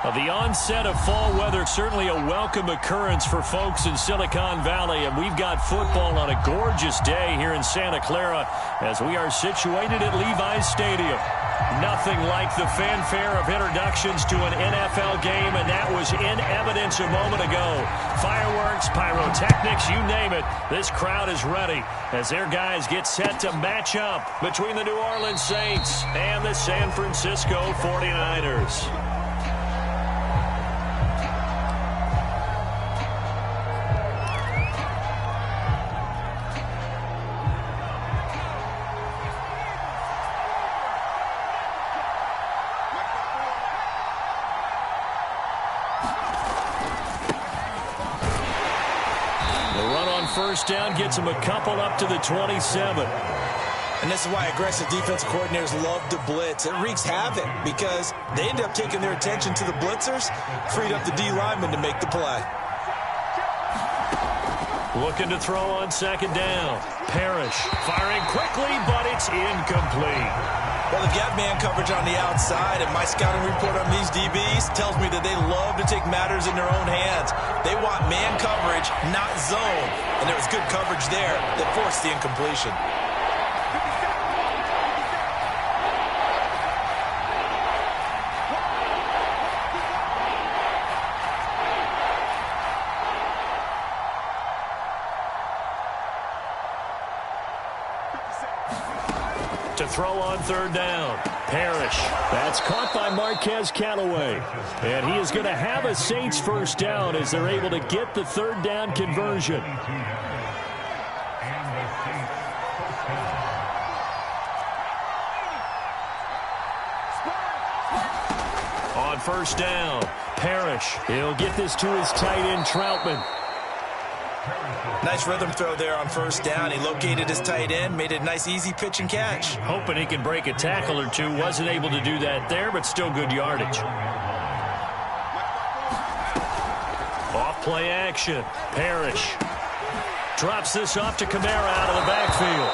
The onset of fall weather, certainly a welcome occurrence for folks in Silicon Valley, and we've got football on a gorgeous day here in Santa Clara as we are situated at Levi's Stadium. Nothing like the fanfare of introductions to an NFL game, and that was in evidence a moment ago. Fireworks, pyrotechnics, you name it. This crowd is ready as their guys get set to match up between the New Orleans Saints and the San Francisco 49ers. First down gets them a couple up to the 27. And this is why aggressive defensive coordinators love to blitz. It wreaks havoc because they end up taking their attention to the blitzers, freed up the D lineman to make the play. Looking to throw on second down. Parrish firing quickly, but it's incomplete. Well, they've got man coverage on the outside, and my scouting report on these DBs tells me that they love to take matters in their own hands. They want man coverage, not zone. And there was good coverage there that forced the incompletion. To throw on third down. Parrish. That's caught by Marquez Callaway. And he is going to have a Saints first down as they're able to get the third down conversion. On first down, Parrish. He'll get this to his tight end, Troutman. Nice rhythm throw there on first down. He located his tight end, made it a nice, easy pitch and catch. Hoping he can break a tackle or two. Wasn't able to do that there, but still good yardage. Off play action. Parrish drops this off to Kamara out of the backfield.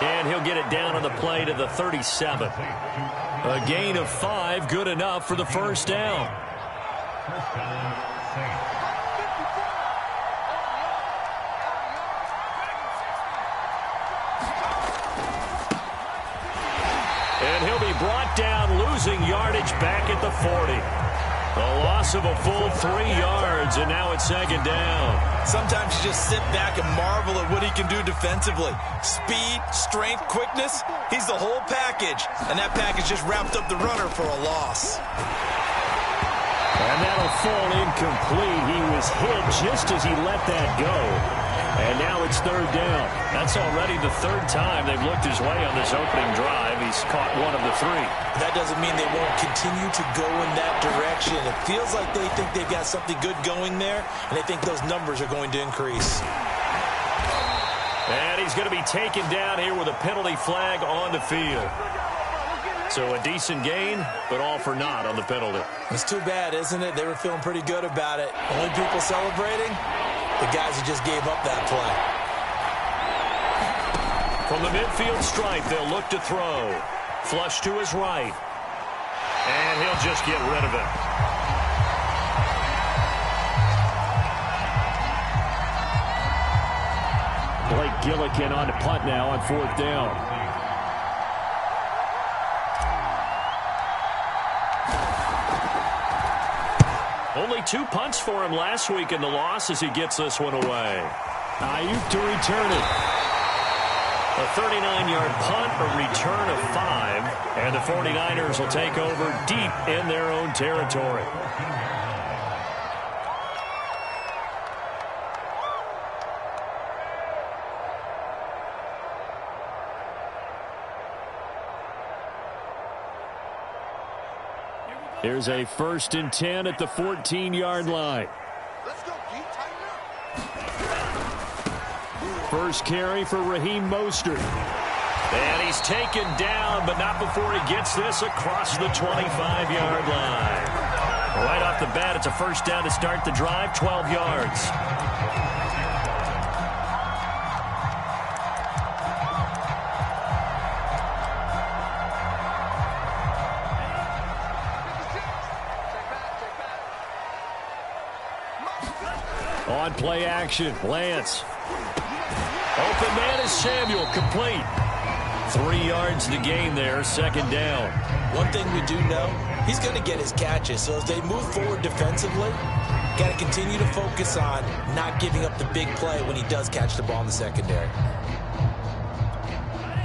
And he'll get it down on the play to the 37. A gain of 5, good enough for the first down. And he'll be brought down, losing yardage back at the 40. A loss of a full 3 yards, and now it's second down. Sometimes you just sit back and marvel at what he can do defensively. Speed, strength, quickness, he's the whole package. And that package just wrapped up the runner for a loss. And that'll fall incomplete. He was hit just as he let that go. And now it's third down. That's already the third time they've looked his way on this opening drive. He's caught one of the 3. That doesn't mean they won't continue to go in that direction. It feels like they think they've got something good going there, and they think those numbers are going to increase. And he's going to be taken down here with a penalty flag on the field. So a decent gain, but all for naught on the penalty. It's too bad, isn't it? They were feeling pretty good about it. Only people celebrating? The guys who just gave up that play. From the midfield stripe, they'll look to throw. Flush to his right. And he'll just get rid of it. Blake Gillikin on the punt now on fourth down. Only 2 punts for him last week in the loss as he gets this one away. Ayuk to return it. A 39-yard punt, a return of 5, and the 49ers will take over deep in their own territory. Here's a 1st and 10 at the 14-yard line. First carry for Raheem Mostert. And he's taken down, but not before he gets this across the 25-yard line. Right off the bat, it's a first down to start the drive, 12 yards. On play action, Lance. Open man is Samuel, complete. 3 yards the gain there, second down. One thing we do know, he's going to get his catches. So as they move forward defensively, got to continue to focus on not giving up the big play when he does catch the ball in the secondary.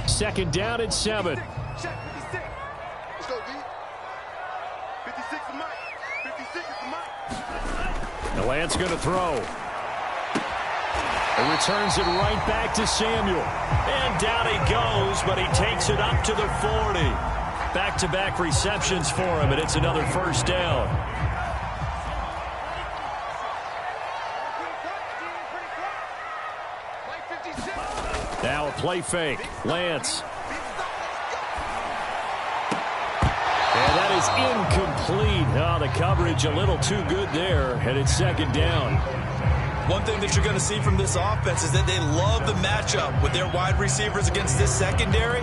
Second down and 7. The Lance going to throw. It returns it right back to Samuel. And down he goes, but he takes it up to the 40. Back-to-back receptions for him, and it's another first down. Now a play fake. Lance. And that is incomplete. Oh, the coverage a little too good there, and it's second down. One thing that you're going to see from this offense is that they love the matchup with their wide receivers against this secondary.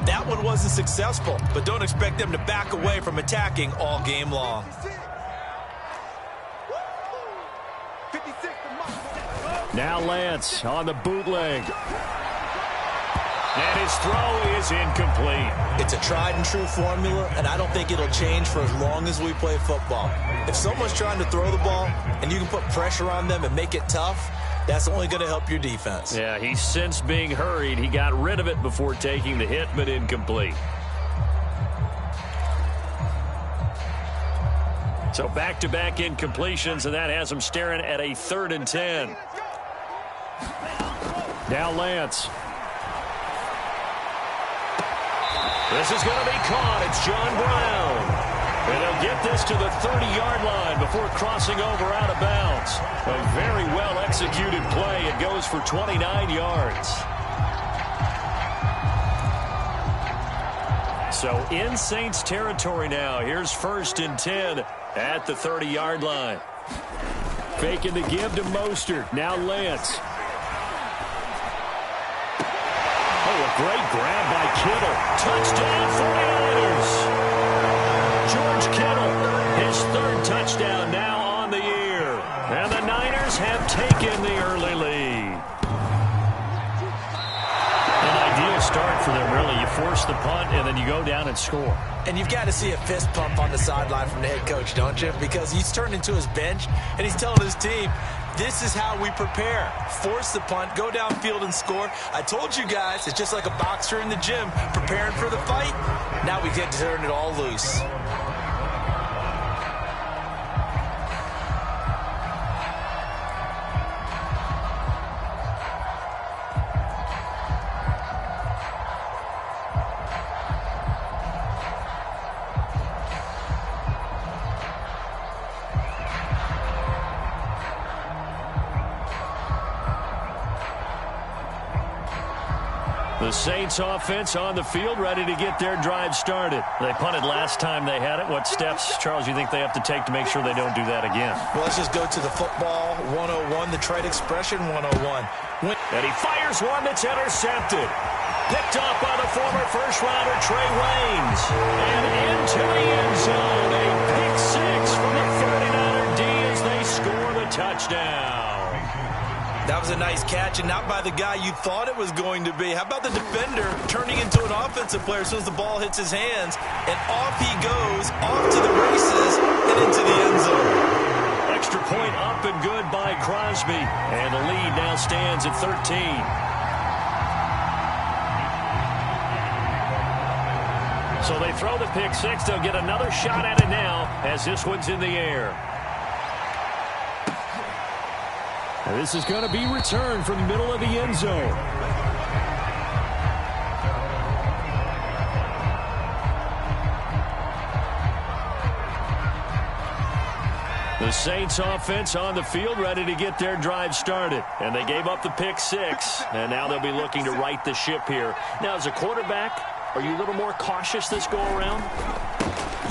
That one wasn't successful, but don't expect them to back away from attacking all game long. Now Lance on the bootleg. And his throw is incomplete. It's a tried and true formula, and I don't think it'll change for as long as we play football. If someone's trying to throw the ball and you can put pressure on them and make it tough, that's only going to help your defense. Yeah, he sensed being hurried. He got rid of it before taking the hit, but incomplete. So back-to-back incompletions, and that has him staring at a 3rd and 10. Now Lance. This is going to be caught. It's John Brown. And they'll get this to the 30-yard line before crossing over out of bounds. A very well-executed play. It goes for 29 yards. So in Saints territory now. Here's 1st and 10 at the 30-yard line. Faking the give to Mostert. Now Lance. Great grab by Kittle. Touchdown 49ers. George Kittle, his 3rd touchdown now on the year. And the Niners have taken the early lead. An ideal start for them, really. You force the punt, and then you go down and score. And you've got to see a fist pump on the sideline from the head coach, don't you? Because he's turned into his bench, and he's telling his team, this is how we prepare. Force the punt, go downfield and score. I told you guys, it's just like a boxer in the gym preparing for the fight. Now we get to turn it all loose. The Saints offense on the field, ready to get their drive started. They punted last time they had it. What steps, Charles, you think they have to take to make sure they don't do that again? Well, let's just go to the football 101, the trade expression 101. And he fires one that's intercepted. Picked up by the former first-rounder Trey Waynes. And into the end zone. A pick 6 from the 49er D as they score the touchdown. That was a nice catch, and not by the guy you thought it was going to be. How about the defender turning into an offensive player as soon as the ball hits his hands, and off he goes, off to the races, and into the end zone. Extra point up and good by Crosby, and the lead now stands at 13. So they throw the pick 6. They'll get another shot at it now as this one's in the air. This is going to be returned from the middle of the end zone. The Saints offense on the field ready to get their drive started. And they gave up the pick 6. And now they'll be looking to right the ship here. Now, as a quarterback, are you a little more cautious this go-around?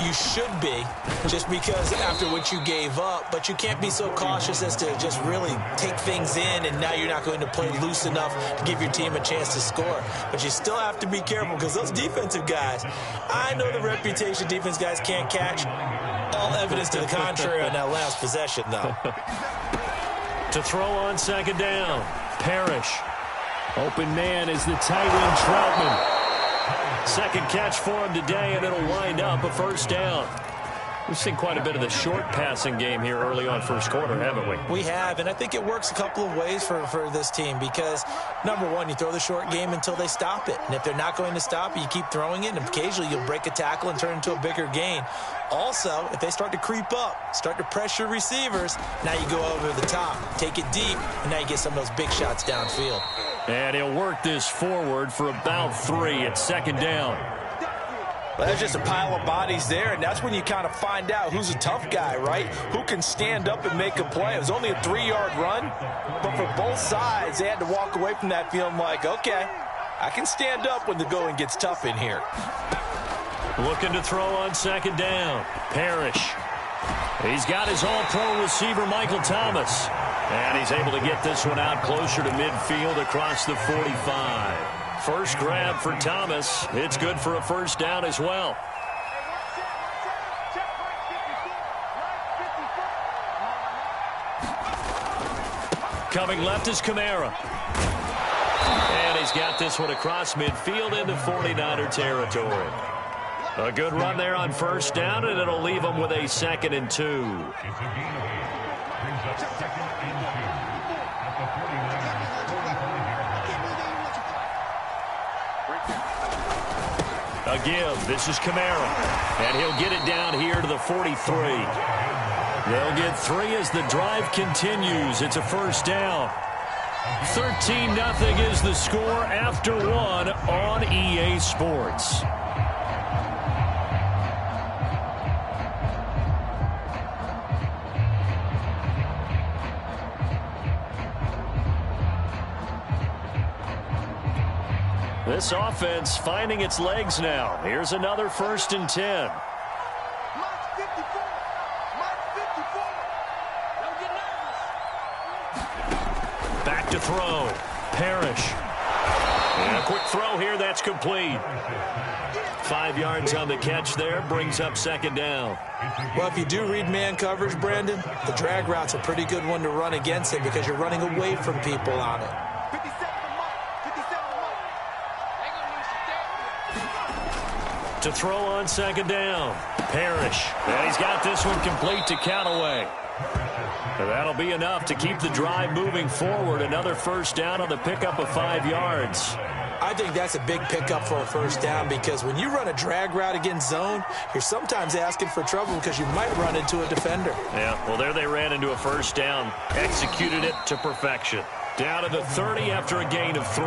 You should be, just because after what you gave up, but you can't be so cautious as to just really take things in, and now you're not going to play loose enough to give your team a chance to score. But you still have to be careful because those defensive guys, I know the reputation defense guys can't catch. All evidence to the contrary on that last possession, though. To throw on second down. Parrish. Open man is the tight end Troutman. Second catch for him today, and it'll wind up a first down. We've seen quite a bit of the short passing game here early on first quarter, haven't we? We have, and I think it works a couple of ways for this team because, number one, you throw the short game until they stop it. And if they're not going to stop it, you keep throwing it, and occasionally you'll break a tackle and turn it into a bigger gain. Also, if they start to creep up, start to pressure receivers, now you go over the top, take it deep, and now you get some of those big shots downfield. And he'll work this forward for about 3 at second down. Well, there's just a pile of bodies there, and that's when you kind of find out who's a tough guy, right? Who can stand up and make a play. It was only a 3-yard run, but for both sides, they had to walk away from that feeling like, okay, I can stand up when the going gets tough in here. Looking to throw on second down. Parrish. He's got his all-pro receiver, Michael Thomas. And he's able to get this one out closer to midfield across the 45. First grab for Thomas. It's good for a first down as well. Coming left is Kamara. And he's got this one across midfield into 49er territory. A good run there on first down, and it'll leave him with a 2nd and 2. A give. This is Kamara. And he'll get it down here to the 43. They'll get 3 as the drive continues. It's a first down. 13-0 is the score after 1 on EA Sports. This offense finding its legs now. Here's another 1st and 10. Back to throw. Parrish. And a quick throw here. That's complete. 5 yards on the catch there. Brings up second down. Well, if you do read man coverage, Brandon, the drag route's a pretty good one to run against it because you're running away from people on it. To throw on second down. Parrish. And he's got this one complete to Callaway. And that'll be enough to keep the drive moving forward. Another first down on the pickup of 5 yards. I think that's a big pickup for a first down because when you run a drag route against zone, you're sometimes asking for trouble because you might run into a defender. Yeah, well, there they ran into a first down. Executed it to perfection. Down to the 30 after a gain of 3.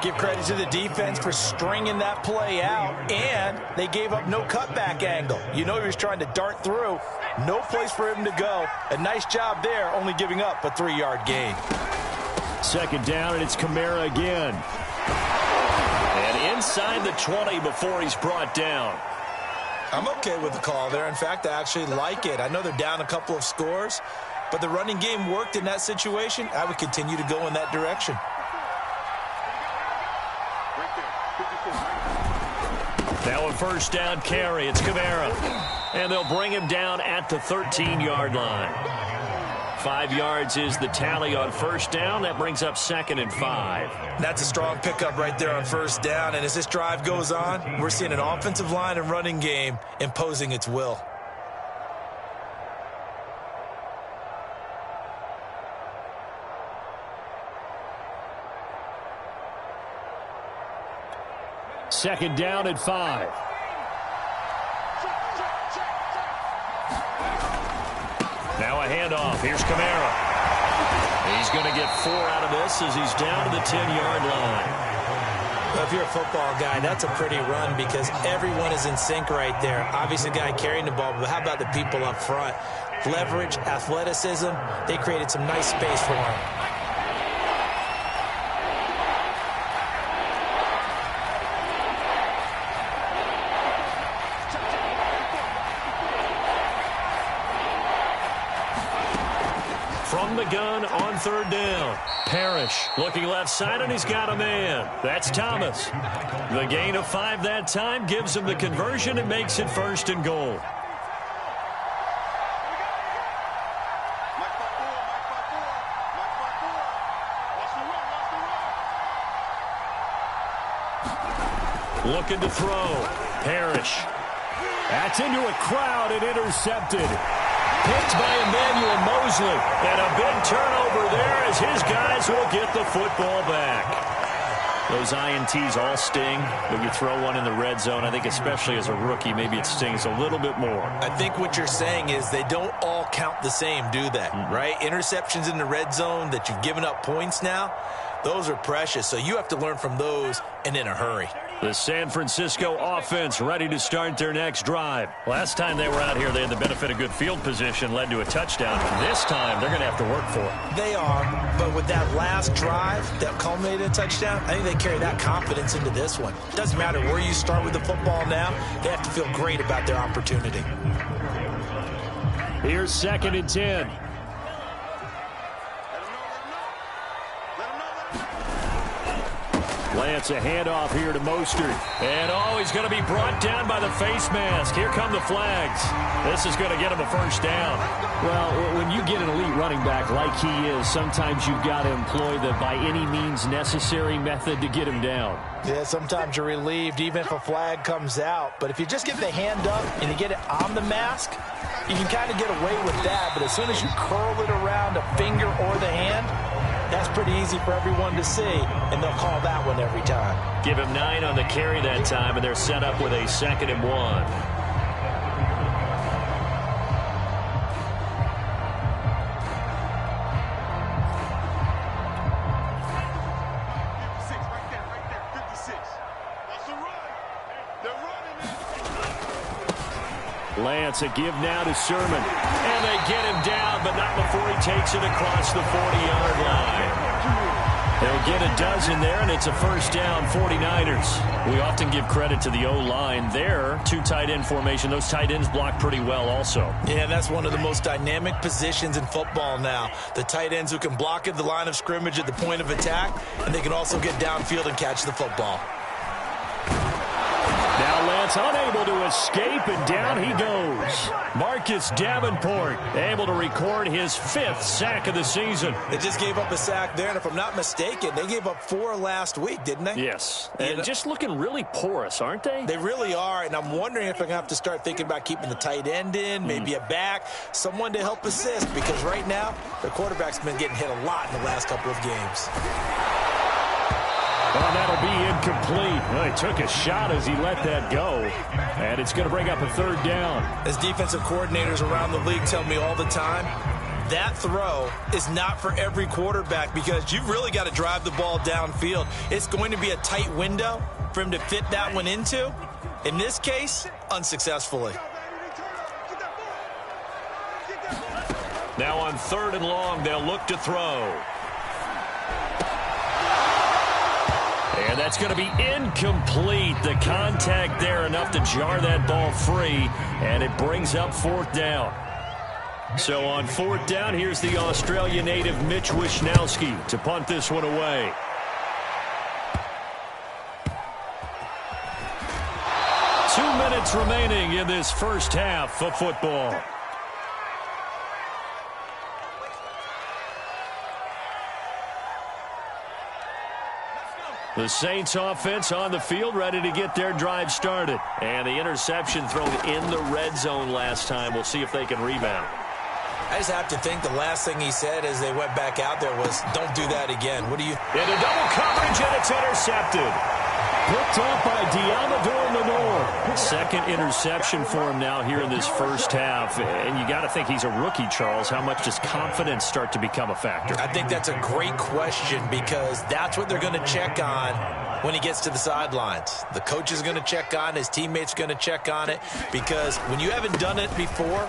Give credit to the defense for stringing that play out, and they gave up no cutback angle. You know he was trying to dart through. No place for him to go. A nice job there, only giving up a 3-yard gain. Second down, and it's Kamara again. And inside the 20 before he's brought down. I'm okay with the call there. In fact, I actually like it. I know they're down a couple of scores, but the running game worked in that situation. I would continue to go in that direction. Now a first down carry. It's Kamara. And they'll bring him down at the 13-yard line. 5 yards is the tally on first down. That brings up 2nd and 5. That's a strong pickup right there on first down. And as this drive goes on, we're seeing an offensive line and running game imposing its will. Second down at 5. Now a handoff. Here's Kamara. He's going to get 4 out of this as he's down to the 10-yard line. Well, if you're a football guy, that's a pretty run because everyone is in sync right there. Obviously, the guy carrying the ball, but how about the people up front? Leverage, athleticism, they created some nice space for him. From the gun on third down. Parrish looking left side, and he's got a man. That's Thomas. The gain of 5 that time gives him the conversion and makes it 1st and goal. Looking to throw. Parrish. That's into a crowd and intercepted. Picked by Emmanuel Mosley. And a big turnover there as his guys will get the football back. Those INTs all sting when you throw one in the red zone. I think especially as a rookie, maybe it stings a little bit more. I think what you're saying is they don't all count the same, do they? Right? Interceptions in the red zone that you've given up points now, those are precious. So you have to learn from those and in a hurry. The San Francisco offense ready to start their next drive. Last time they were out here, they had the benefit of good field position, led to a touchdown. This time, they're going to have to work for it. They are, but with that last drive that culminated in a touchdown, I think they carry that confidence into this one. Doesn't matter where you start with the football now, they have to feel great about their opportunity. Here's 2nd and 10. Lance, a handoff here to Mostert. And, he's going to be brought down by the face mask. Here come the flags. This is going to get him a first down. Well, when you get an elite running back like he is, sometimes you've got to employ the by any means necessary method to get him down. Yeah, sometimes you're relieved even if a flag comes out. But if you just get the hand up and you get it on the mask, you can kind of get away with that. But as soon as you curl it around a finger or the hand, that's pretty easy for everyone to see, and they'll call that one every time. Give him 9 on the carry that time, and they're set up with a 2nd and 1. Lance, a give now to Sermon. And they get him down, but not before he takes it across the 40-yard line. They'll get a dozen there, and it's a first down, 49ers. We often give credit to the O-line there. 2 tight end formation. Those tight ends block pretty well also. Yeah, that's one of the most dynamic positions in football now. The tight ends who can block at the line of scrimmage at the point of attack, and they can also get downfield and catch the football. Now Lance unable to escape, and down he goes. Marcus Davenport able to record his 5th sack of the season. They just gave up a sack there, and if I'm not mistaken, they gave up 4 last week, didn't they? Yes, and just looking really porous, aren't they? They really are, and I'm wondering if I'm going to have to start thinking about keeping the tight end in, maybe a back, someone to help assist, because right now, their quarterback's been getting hit a lot in the last couple of games. Well, that'll be incomplete. Well, he took a shot as he let that go. And it's going to bring up a 3rd down. As defensive coordinators around the league tell me all the time, that throw is not for every quarterback because you've really got to drive the ball downfield. It's going to be a tight window for him to fit that one into. In this case, unsuccessfully. Now on 3rd and long, they'll look to throw. And that's going to be incomplete. The contact there enough to jar that ball free, and it brings up 4th down. So on 4th down, here's the Australia native Mitch Wishnowsky to punt this one away. Two minutes remaining in this first half of football. The Saints offense on the field, ready to get their drive started. And the interception thrown in the red zone last time. We'll see if they can rebound. I just have to think the last thing he said as they went back out there was, don't do that again. What do you... Into double coverage, and it's intercepted. Picked up by Diamador Lenore. 2nd interception for him now here in this first half. And you got to think he's a rookie, Charles. How much does confidence start to become a factor? I think that's a great question because that's what they're going to check on when he gets to the sidelines. The coach is going to check on, his teammates are going to check on it because when you haven't done it before,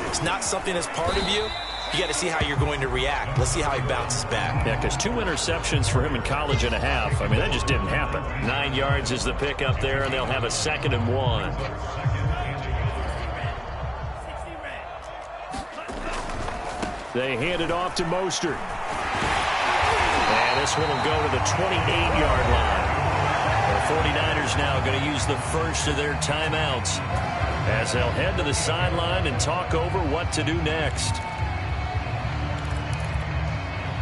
it's not something that's part of you. You got to see how you're going to react. Let's see how he bounces back. Yeah, because 2 interceptions for him in college and a half. I mean, that just didn't happen. 9 yards is the pickup there, and they'll have a 2nd and 1. They hand it off to Mostert. And this one will go to the 28-yard line. The 49ers now going to use the first of their timeouts as they'll head to the sideline and talk over what to do next.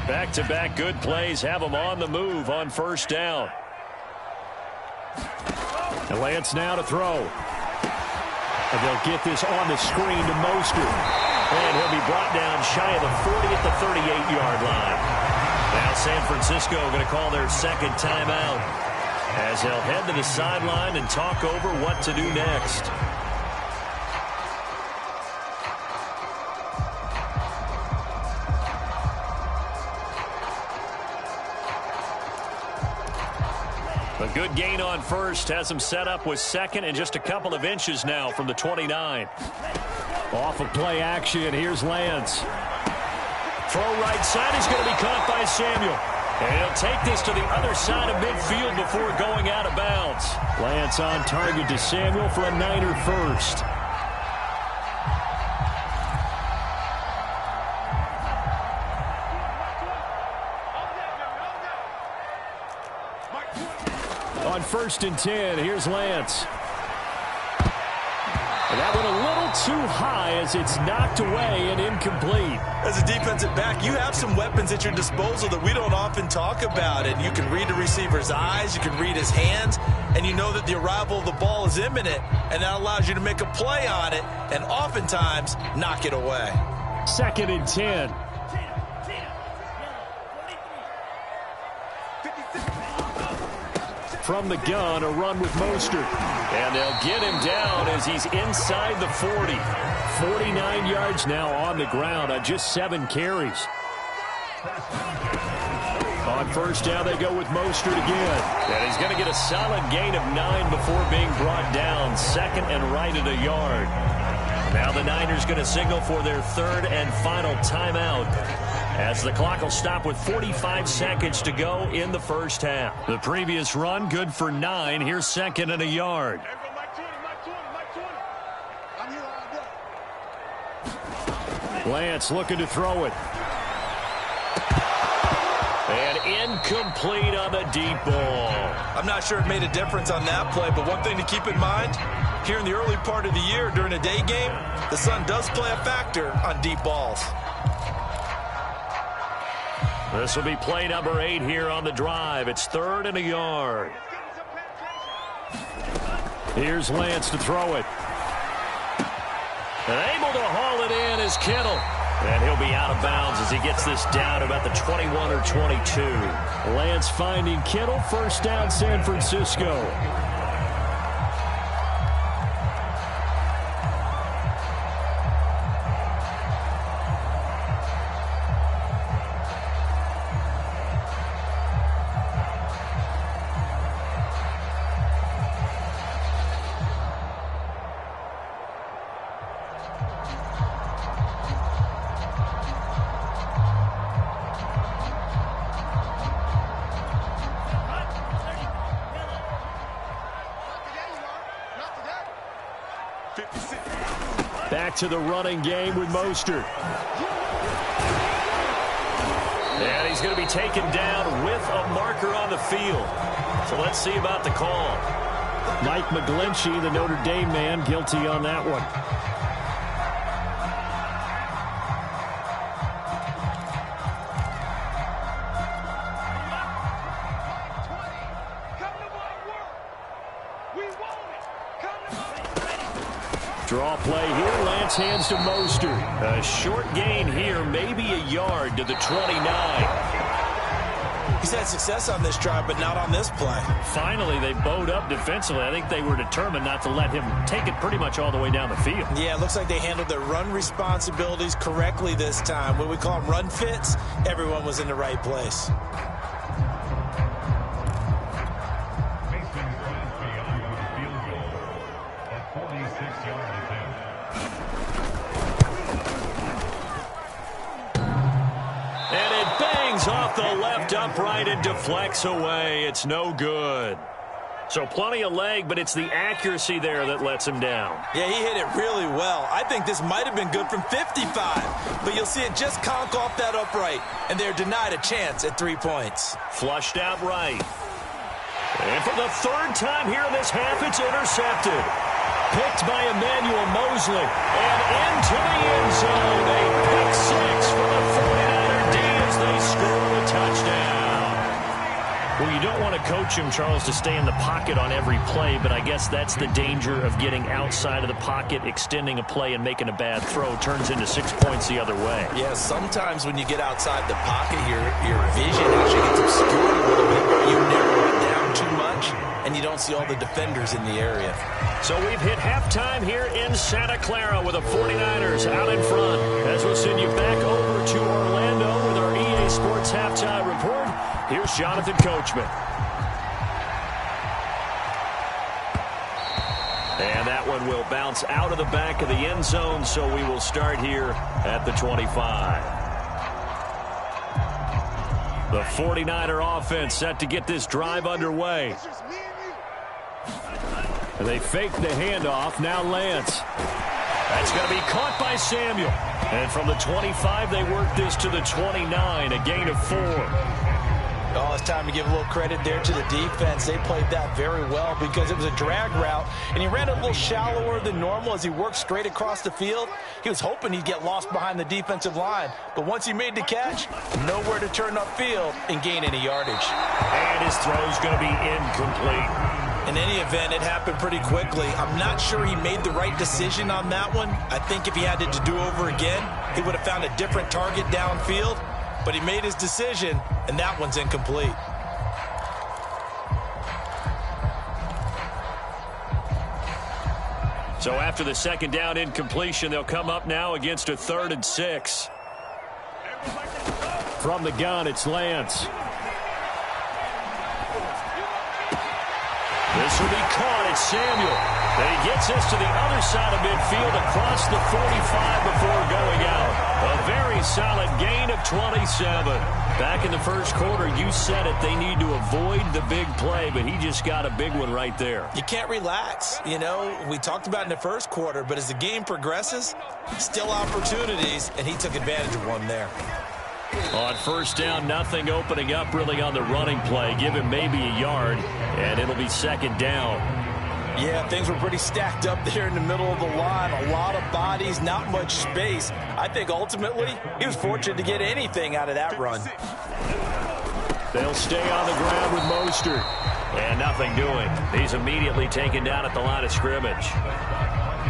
Back-to-back good plays have them on the move on 1st down. And Lance now to throw. And they'll get this on the screen to Mostert. And he'll be brought down shy of the 40 at the 38-yard line. Now San Francisco going to call their second timeout as they'll head to the sideline and talk over what to do next. A good gain on first has him set up with second and just a couple of inches now from the 29. Off of play action, here's Lance. Throw right side is going to be caught by Samuel. And he'll take this to the other side of midfield before going out of bounds. Lance on target to Samuel for a Niner first. On 1st and 10, here's Lance. And that went a little too high as it's knocked away and incomplete. As a defensive back, you have some weapons at your disposal that we don't often talk about. And you can read the receiver's eyes, you can read his hands, and you know that the arrival of the ball is imminent, and that allows you to make a play on it and oftentimes knock it away. 2nd and 10. From the gun, a run with Mostert. And they'll get him down as he's inside the 40. 49 yards now on the ground on just 7 carries. On first down, they go with Mostert again. And he's going to get a solid gain of 9 before being brought down. Second and right at a yard. Now the Niners going to signal for their third and final timeout, as the clock will stop with 45 seconds to go in the first half. The previous run good for 9. Here's second and a yard. Lance looking to throw it. And incomplete on the deep ball. I'm not sure it made a difference on that play, but one thing to keep in mind, here in the early part of the year during a day game, the sun does play a factor on deep balls. This will be play number 8 here on the drive. It's 3rd and a yard. Here's Lance to throw it. And able to haul it in is Kittle. And he'll be out of bounds as he gets this down about the 21 or 22. Lance finding Kittle. First down, San Francisco. Back to the running game with Mostert. And he's going to be taken down with a marker on the field. So let's see about the call. Mike McGlinchey, the Notre Dame man, guilty on that one. Draw play here. Lance hands to Mostert. A short gain here, maybe a yard to the 29. He's had success on this drive, but not on this play. Finally, they bowed up defensively. I think they were determined not to let him take it pretty much all the way down the field. Yeah, it looks like they handled their run responsibilities correctly this time. When we call them run fits, everyone was in the right place. Off the left upright and deflects away. It's no good. So plenty of leg, but it's the accuracy there that lets him down. Yeah, he hit it really well. I think this might have been good from 55, but you'll see it just conk off that upright, and they're denied a chance at 3 points. Flushed out right. And for the 3rd time here in this half, it's intercepted. Picked by Emmanuel Mosley. And into the end zone. A pick 6 for the 49er D as they score a touchdown. Well, you don't want to coach him, Charles, to stay in the pocket on every play, but I guess that's the danger of getting outside of the pocket, extending a play, and making a bad throw. Turns into 6 points the other way. Yeah, sometimes when you get outside the pocket, your vision actually gets obscured a little bit. You narrow it down too much, and you don't see all the defenders in the area. So we've hit halftime here in Santa Clara with the 49ers out in front. As we'll send you back over to Orlando with our EA Sports Halftime Report. Here's Jonathan Coachman. And that one will bounce out of the back of the end zone, so we will start here at the 25. The 49er offense set to get this drive underway. They fake the handoff. Now Lance. That's going to be caught by Samuel. And from the 25, they work this to the 29, a gain of 4. Oh, it's time to give a little credit there to the defense. They played that very well because it was a drag route, and he ran a little shallower than normal as he worked straight across the field. He was hoping he'd get lost behind the defensive line, but once he made the catch, nowhere to turn upfield and gain any yardage. And his throw's going to be incomplete. In any event, it happened pretty quickly. I'm not sure he made the right decision on that one. I think if he had to do over again, he would have found a different target downfield. But he made his decision, and that one's incomplete. So after the second down incompletion, they'll come up now against a 3rd and 6. From the gun, it's Lance. This will be caught. It's Samuel. And he gets this to the other side of midfield across the 45 before going out. A very solid gain of 27. Back in the first quarter, you said it, they need to avoid the big play, but he just got a big one right there. You can't relax. You know, we talked about in the first quarter, but as the game progresses, still opportunities, and he took advantage of one there. On first down, nothing opening up really on the running play. Give him maybe a yard, and it'll be second down. Yeah, things were pretty stacked up there in the middle of the line. A lot of bodies, not much space. I think ultimately he was fortunate to get anything out of that run. They'll stay on the ground with Mostert. And nothing doing. He's immediately taken down at the line of scrimmage.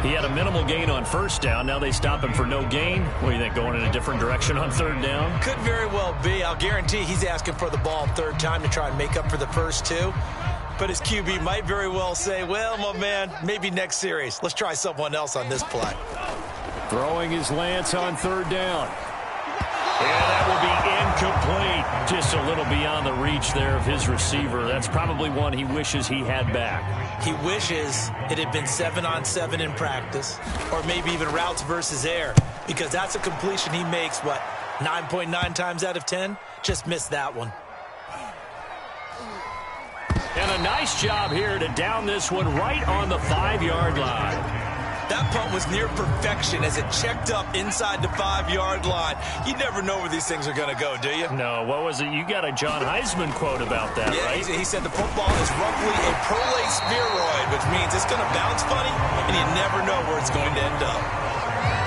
He had a minimal gain on first down. Now they stop him for no gain. What do you think, going in a different direction on third down? Could very well be. I'll guarantee he's asking for the ball third time to try and make up for the first two. But his QB might very well say, well, my man, maybe next series. Let's try someone else on this play. Throwing his Lance on third down. And that will be incomplete. Just a little beyond the reach there of his receiver. That's probably one he wishes he had back. He wishes it had been 7-on-7 in practice, or maybe even routes versus air, because that's a completion he makes, 9.9 times out of 10? Just missed that one. And a nice job here to down this one right on the 5-yard line. That punt was near perfection as it checked up inside the 5-yard line. You never know where these things are going to go, do you? No, what was it? You got a John Heisman quote about that, yeah, right? He said the football is roughly a prolate spheroid, which means it's going to bounce funny, and you never know where it's going to end up.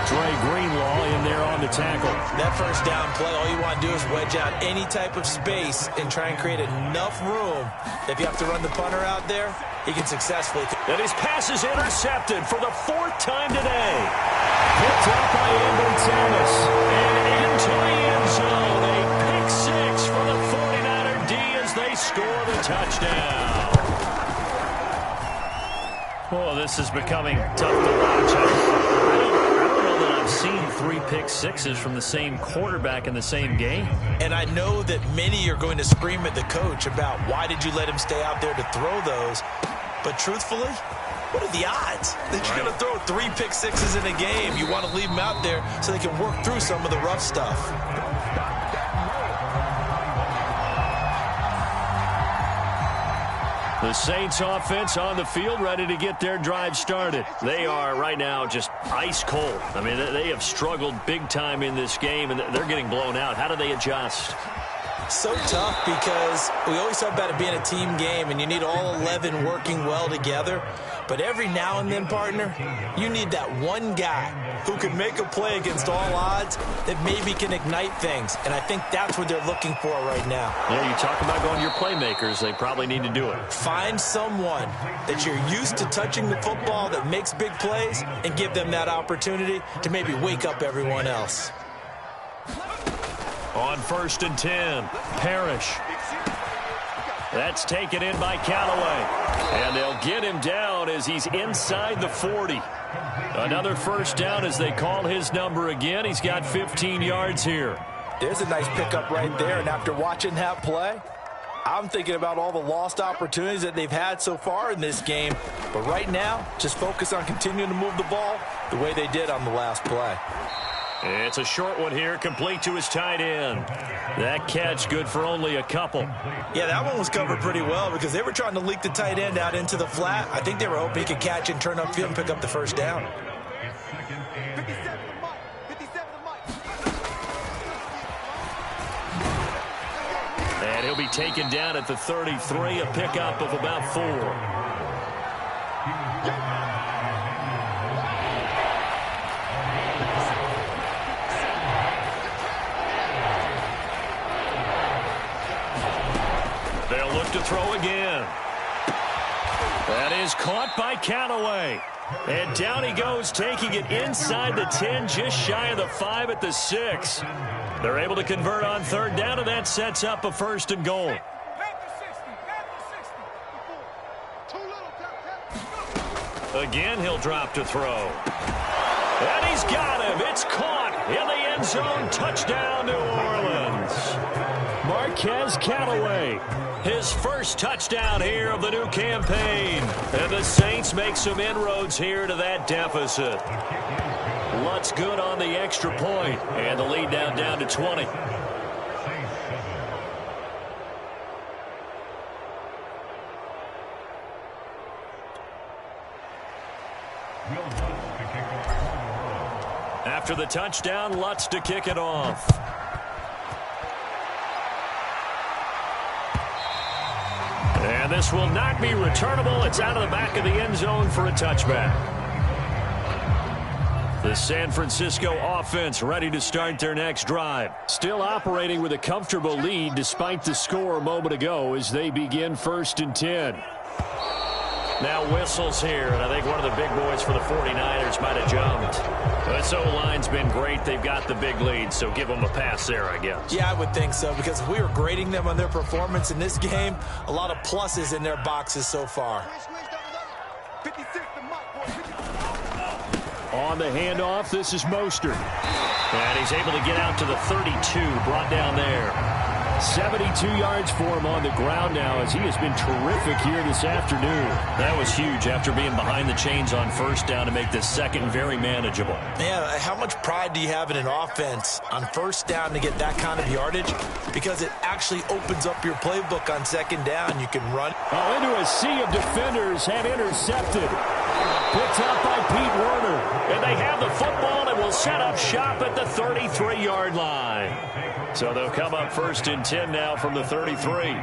Dre Greenlaw in there on the tackle. That first down play, all you want to do is wedge out any type of space and try and create enough room. If you have to run the punter out there, he can successfully. And his pass is intercepted for the 4th time today. Picked up by Ambry Thomas. And into the end zone. A pick 6 for the 49er D as they score the touchdown. Oh, this is becoming tough to watch. I don't know that I've seen 3 pick sixes from the same quarterback in the same game. And I know that many are going to scream at the coach about why did you let him stay out there to throw those. But truthfully, what are the odds that you're going to throw 3 pick sixes in a game? You want to leave them out there so they can work through some of the rough stuff. The Saints offense on the field, ready to get their drive started. They are right now just ice cold. I mean, they have struggled big time in this game, and they're getting blown out. How do they adjust? So tough because we always talk about it being a team game and you need all 11 working well together. But every now and then, partner, you need that one guy who can make a play against all odds that maybe can ignite things. And I think that's what they're looking for right now. Yeah, you talk about going to your playmakers. They probably need to do it. Find someone that you're used to touching the football that makes big plays and give them that opportunity to maybe wake up everyone else. On 1st and 10, Parrish. That's taken in by Callaway. And they'll get him down as he's inside the 40. Another first down as they call his number again. He's got 15 yards here. There's a nice pickup right there. And after watching that play, I'm thinking about all the lost opportunities that they've had so far in this game. But right now, just focus on continuing to move the ball the way they did on the last play. It's a short one here, complete to his tight end. That catch good for only a couple. Yeah, that one was covered pretty well because they were trying to leak the tight end out into the flat. I think they were hoping he could catch and turn upfield and pick up the first down. And he'll be taken down at the 33, a pickup of about 4. They'll look to throw again. That is caught by Callaway. And down he goes, taking it inside the 10, just shy of the 5 at the 6. They're able to convert on 3rd down, and that sets up a 1st and goal. Again, he'll drop to throw. And he's got him. It's caught in the end zone. Touchdown, New Orleans. Marquez Callaway, his first touchdown here of the new campaign. And the Saints make some inroads here to that deficit. Lutz good on the extra point, and the lead now down to 20. After the touchdown, Lutz to kick it off. And this will not be returnable. It's out of the back of the end zone for a touchback. The San Francisco offense ready to start their next drive. Still operating with a comfortable lead despite the score a moment ago as they begin 1st and 10. Now whistles here, and I think one of the big boys for the 49ers might have jumped. This O-line's been great. They've got the big lead, so give them a pass there, I guess. Yeah, I would think so, because if we were grading them on their performance in this game, a lot of pluses in their boxes so far. On the handoff, this is Mostert. And he's able to get out to the 32, brought down there. 72 yards for him on the ground now as he has been terrific here this afternoon. That was huge after being behind the chains on 1st down to make this second very manageable. Yeah, how much pride do you have in an offense on 1st down to get that kind of yardage? Because it actually opens up your playbook on 2nd down. You can run. Oh, into a sea of defenders and intercepted. Picked up by Pete Werner. And they have the football and will set up shop at the 33-yard line. So they'll come up 1st and 10 now from the 33.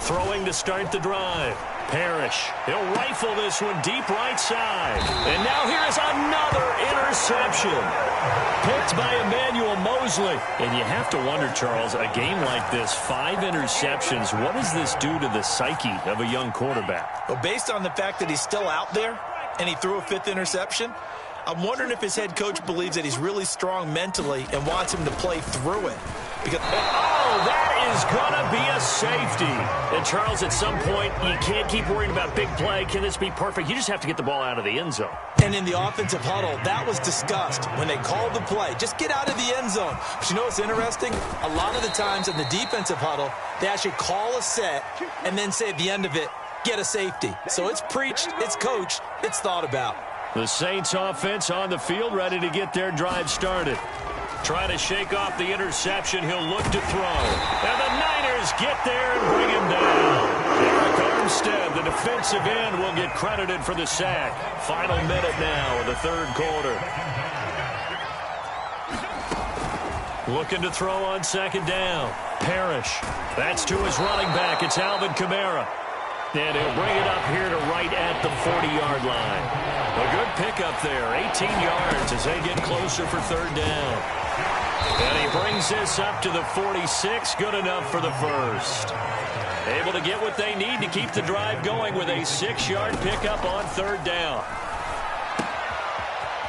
Throwing to start the drive. Parrish. He'll rifle this one deep right side. And now here is another interception. Picked by Emmanuel Mosley. And you have to wonder, Charles, a game like this, 5 interceptions, what does this do to the psyche of a young quarterback? Well, based on the fact that he's still out there and he threw a 5th interception, I'm wondering if his head coach believes that he's really strong mentally and wants him to play through it. Because that is going to be a safety. And, Charles, at some point, you can't keep worrying about big play. Can this be perfect? You just have to get the ball out of the end zone. And in the offensive huddle, that was discussed when they called the play. Just get out of the end zone. But you know what's interesting? A lot of the times in the defensive huddle, they actually call a set and then say at the end of it, get a safety. So it's preached, it's coached, it's thought about. The Saints offense on the field ready to get their drive started. Trying to shake off the interception. He'll look to throw. And the Niners get there and bring him down. Eric Armstead, the defensive end, will get credited for the sack. Final minute now of the 3rd quarter. Looking to throw on second down. Parrish. That's to his running back. It's Alvin Kamara. And he'll bring it up here to right at the 40-yard line. A good pickup there. 18 yards as they get closer for third down. And he brings this up to the 46. Good enough for the first. Able to get what they need to keep the drive going with a 6-yard pickup on third down.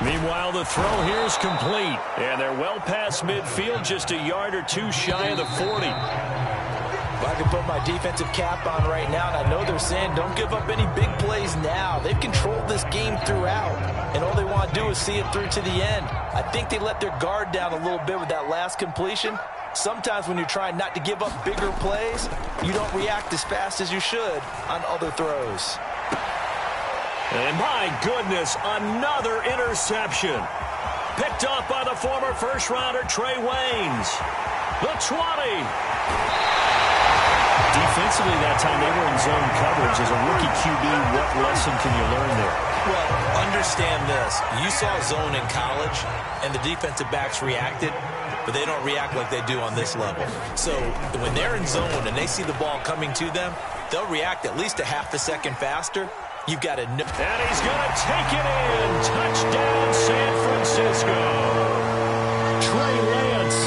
Meanwhile, the throw here is complete. And they're well past midfield, just a yard or two shy of the 40. If I could put my defensive cap on right now, and I know they're saying don't give up any big plays now. They've controlled this game throughout, and all they want to do is see it through to the end. I think they let their guard down a little bit with that last completion. Sometimes when you're trying not to give up bigger plays, you don't react as fast as you should on other throws. And my goodness, another interception. Picked off by the former first-rounder Trey Waynes. The 20. Defensively that time they were in zone coverage. As a rookie QB, what lesson can you learn there? Well, understand this. You saw zone in college, and the defensive backs reacted, but they don't react like they do on this level. So when they're in zone and they see the ball coming to them, they'll react at least a half a second faster. You've got to know. And he's going to take it in. Touchdown, San Francisco. Trey Lance,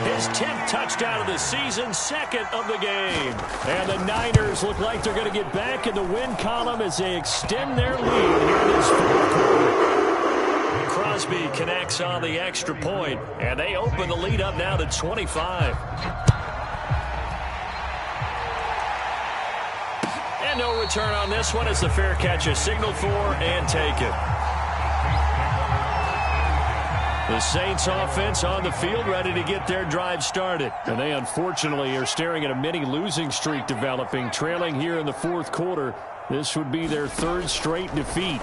his 10th touchdown of the season, second of the game. And the Niners look like they're going to get back in the win column as they extend their lead here in this fourth quarter. Crosby connects on the extra point, and they open the lead up now to 25. And no return on this one as the fair catch is signaled for and taken. The Saints offense on the field ready to get their drive started. And they unfortunately are staring at a mini losing streak developing, trailing here in the fourth quarter. This would be their third straight defeat.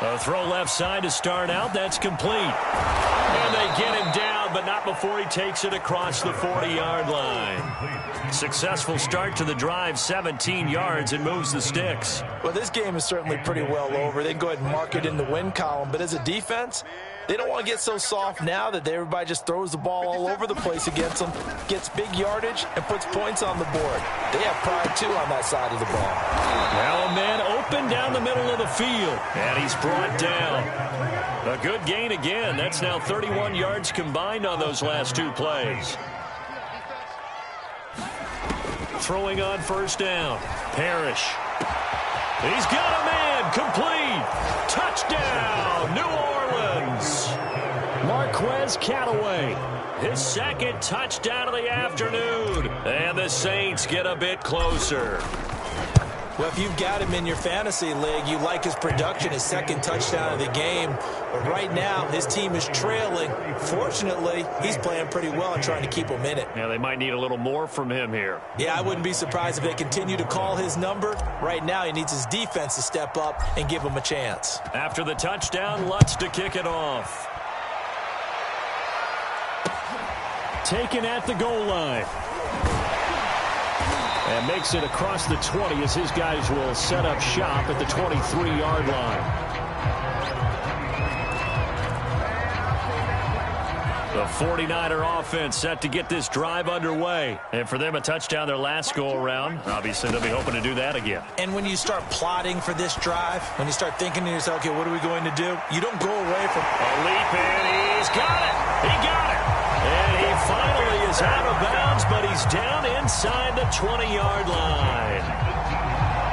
A throw left side to start out. That's complete. And they get him down, but not before he takes it across the 40-yard line. Successful start to the drive, 17 yards, and moves the sticks. Well, this game is certainly pretty well over. They can go ahead and mark it in the win column, but as a defense, they don't want to get so soft now that everybody just throws the ball all over the place against them, gets big yardage, and puts points on the board. They have pride, too, on that side of the ball. Now a man open down the middle of the field, and he's brought down. A good gain again. That's now 31 yards combined on those last two plays. Throwing on first down. Parrish. He's got a man. Complete. Touchdown, New Orleans. Marquez Callaway. His second touchdown of the afternoon. And the Saints get a bit closer. Well, if you've got him in your fantasy league, you like his production, his second touchdown of the game. But right now, his team is trailing. Fortunately, he's playing pretty well and trying to keep him in it. Yeah, they might need a little more from him here. Yeah, I wouldn't be surprised if they continue to call his number. Right now, he needs his defense to step up and give him a chance. After the touchdown, Lutz to kick it off. Taken at the goal line. And makes it across the 20 as his guys will set up shop at the 23-yard line. The 49er offense set to get this drive underway. And for them, a touchdown their last go-around. Obviously, they'll be hoping to do that again. And when you start plotting for this drive, when you start thinking to yourself, okay, what are we going to do? You don't go away from a leap, and he's got it. He got it. And he finally is out of bounds, but he's down inside the 20-yard line.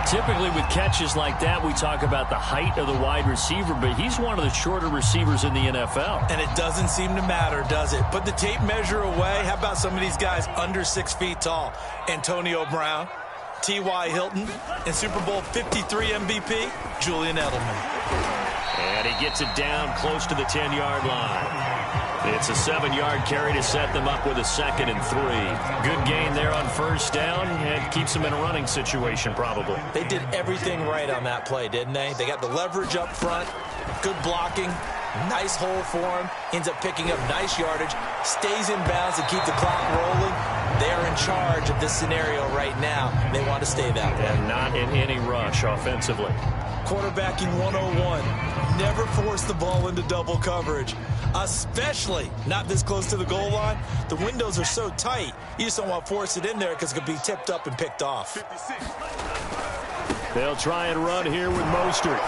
Typically with catches like that, we talk about the height of the wide receiver, but he's one of the shorter receivers in the NFL. And it doesn't seem to matter, does it? Put the tape measure away. How about some of these guys under 6 feet tall? Antonio Brown, T.Y. Hilton, and Super Bowl 53 MVP, Julian Edelman. And he gets it down close to the 10-yard line. It's a 7-yard carry to set them up with a 2nd and 3. Good gain there on first down and keeps them in a running situation probably. They did everything right on that play, didn't they? They got the leverage up front, good blocking, nice hole for him, ends up picking up nice yardage, stays in bounds to keep the clock rolling. They're in charge of this scenario right now. They want to stay that way. And not in any rush offensively. Quarterbacking 101. Never force the ball into double coverage. Especially not this close to the goal line. The windows are so tight, you just don't want to force it in there because it could be tipped up and picked off. They'll try and run here with Mostert.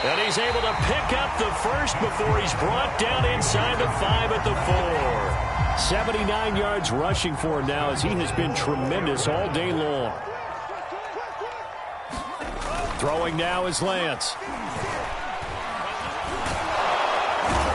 And he's able to pick up the first before he's brought down inside the 5 at the 4. 79 yards rushing for him now as he has been tremendous all day long. Throwing now is Lance.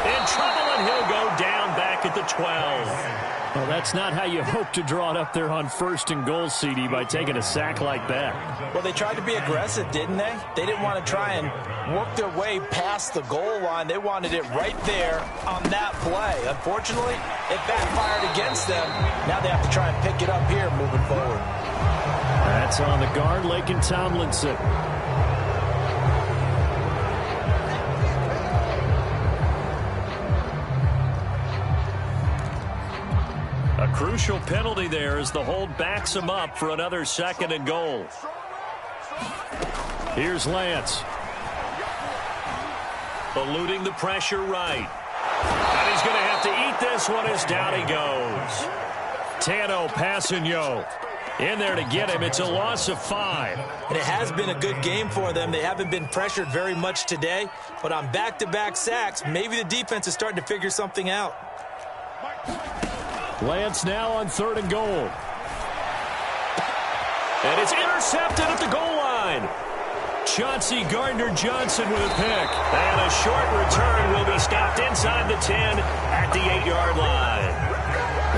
In trouble, and he'll go down back at the 12. Well, that's not how you hope to draw it up there on 1st and goal, CD, by taking a sack like that. Well, they tried to be aggressive, didn't they? They didn't want to try and work their way past the goal line. They wanted it right there on that play. Unfortunately, it backfired against them. Now they have to try and pick it up here moving forward. That's on the guard, Laken Tomlinson. A crucial penalty there as the hold backs him up for another 2nd and goal. Here's Lance. Eluding the pressure right. And he's going to have to eat this one as down he goes. Tano Passanio in there to get him. It's a loss of 5. And it has been a good game for them. They haven't been pressured very much today. But on back-to-back sacks, maybe the defense is starting to figure something out. Lance now on 3rd and goal. And it's intercepted at the goal line. Chauncey Gardner-Johnson with a pick. And a short return will be stopped inside the 10 at the 8-yard line.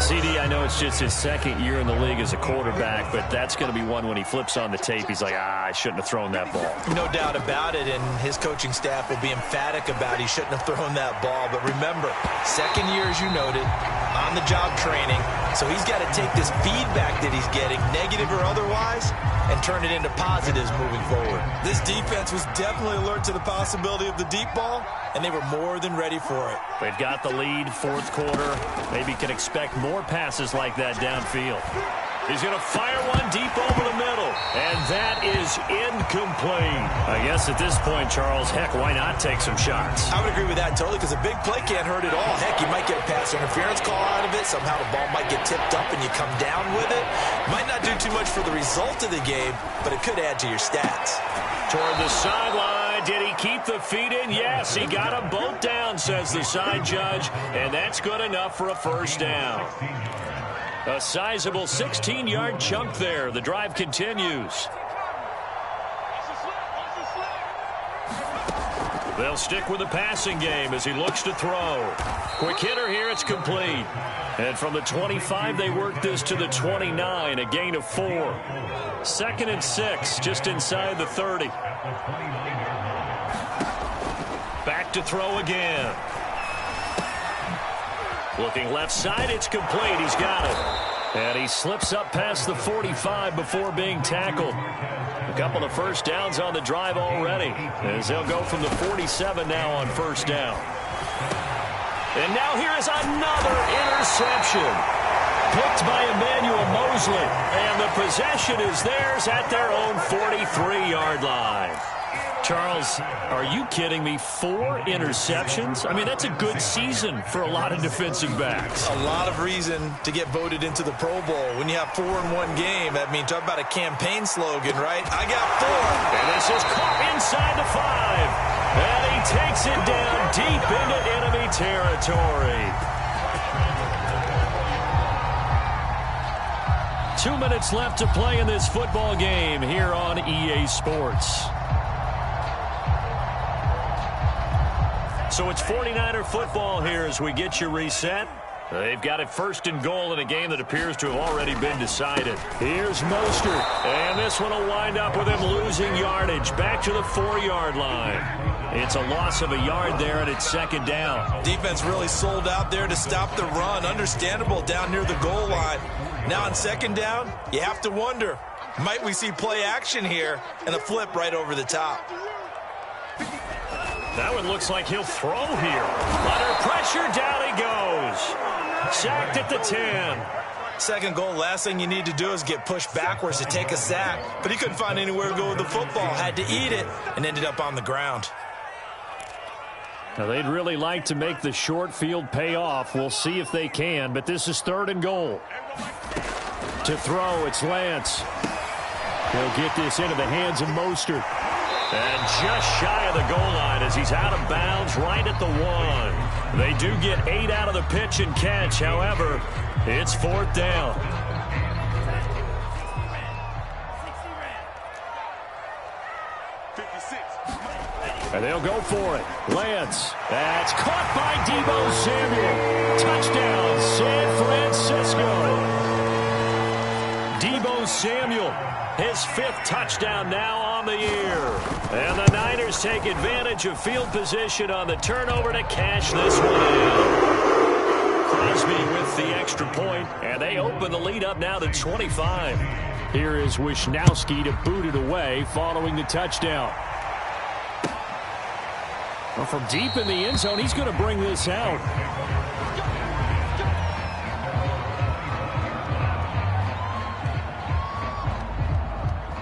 CD, I know it's just his 2nd year in the league as a quarterback, but that's going to be one when he flips on the tape. He's like, I shouldn't have thrown that ball. No doubt about it, and his coaching staff will be emphatic about he shouldn't have thrown that ball. But remember, 2nd year, as you noted, on-the-job training. So he's got to take this feedback that he's getting, negative or otherwise, and turn it into positives moving forward. This defense was definitely alert to the possibility of the deep ball, and they were more than ready for it. They've got the lead, 4th quarter. Maybe can expect more passes like that downfield. He's going to fire one deep over the middle, and that is incomplete. I guess at this point, Charles, heck, why not take some shots? I would agree with that totally, because a big play can't hurt at all. Heck, you might get a pass interference call out of it. Somehow the ball might get tipped up and you come down with it. Might not do too much for the result of the game, but it could add to your stats. Toward the sideline, did he keep the feet in? Yes, he got them both down, says the side judge, and that's good enough for a 1st down. A sizable 16-yard chunk there. The drive continues. They'll stick with the passing game as he looks to throw. Quick hitter here, it's complete. And from the 25, they work this to the 29, a gain of 4. 2nd and 6, just inside the 30. Back to throw again. Looking left side, it's complete. He's got it. And he slips up past the 45 before being tackled. A couple of 1st downs on the drive already, as they'll go from the 47 now on 1st down. And now here is another interception. Picked by Emmanuel Mosley. And the possession is theirs at their own 43-yard line. Charles, are you kidding me? 4 interceptions? I mean, that's a good season for a lot of defensive backs. A lot of reason to get voted into the Pro Bowl. When you have 4 in one game, that means talk about a campaign slogan, right? I got 4. And this is caught inside the 5. And he takes it down deep into enemy territory. 2 minutes left to play in this football game here on EA Sports. So it's 49er football here as we get you reset. They've got it 1st and goal in a game that appears to have already been decided. Here's Mostert, and this one will wind up with him losing yardage back to the 4-yard line. It's a loss of a yard there, and it's 2nd down. Defense really sold out there to stop the run. Understandable down near the goal line. Now on 2nd down, you have to wonder, might we see play action here and a flip right over the top? That one looks like he'll throw here. Under pressure, down he goes. Sacked at the 10. 2nd goal, last thing you need to do is get pushed backwards to take a sack. But he couldn't find anywhere to go with the football. Had to eat it and ended up on the ground. Now, they'd really like to make the short field pay off. We'll see if they can, but this is 3rd and goal. To throw, it's Lance. He'll get this into the hands of Mostert. And just shy of the goal line as he's out of bounds right at the 1. They do get 8 out of the pitch and catch. However, it's 4th down. And they'll go for it. Lance. That's caught by Deebo Samuel. Touchdown, San Francisco. Deebo Samuel, his 5th touchdown now on the year. And the Niners take advantage of field position on the turnover to cash this one in. Crosby with the extra point, and they open the lead up now to 25. Here is Wisnowski to boot it away following the touchdown. Well, from deep in the end zone, he's going to bring this out.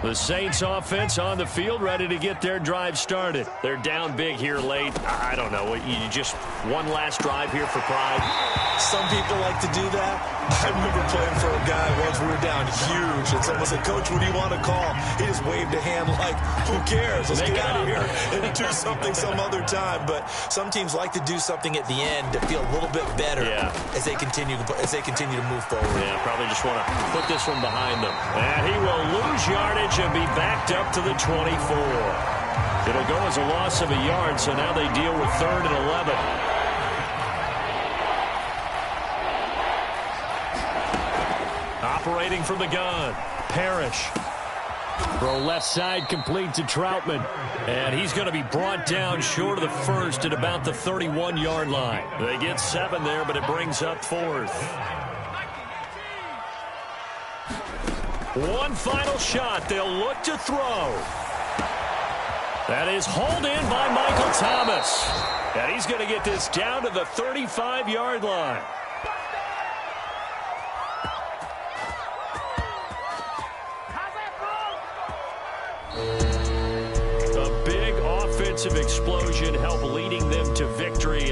The Saints offense on the field, ready to get their drive started. They're down big here late. I don't know. You just one last drive here for pride. Some people like to do that. I remember playing for a guy once. We were down huge, and someone said, "Coach, what do you want to call?" He just waved a hand like, "Who cares? Let's get out of here and do something some other time." But some teams like to do something at the end to feel a little bit better as they continue to move forward. Yeah, probably just want to put this one behind them. And he will lose yardage and be backed up to the 24. It'll go as a loss of a yard, so now they deal with 3rd and 11. Operating from the gun, Parrish. Throw left side complete to Troutman. And he's going to be brought down short of the 1st at about the 31-yard line. They get 7 there, but it brings up 4th. One final shot. They'll look to throw. That is hauled in by Michael Thomas. And he's going to get this down to the 35-yard line. A big offensive explosion helped leading them to victory.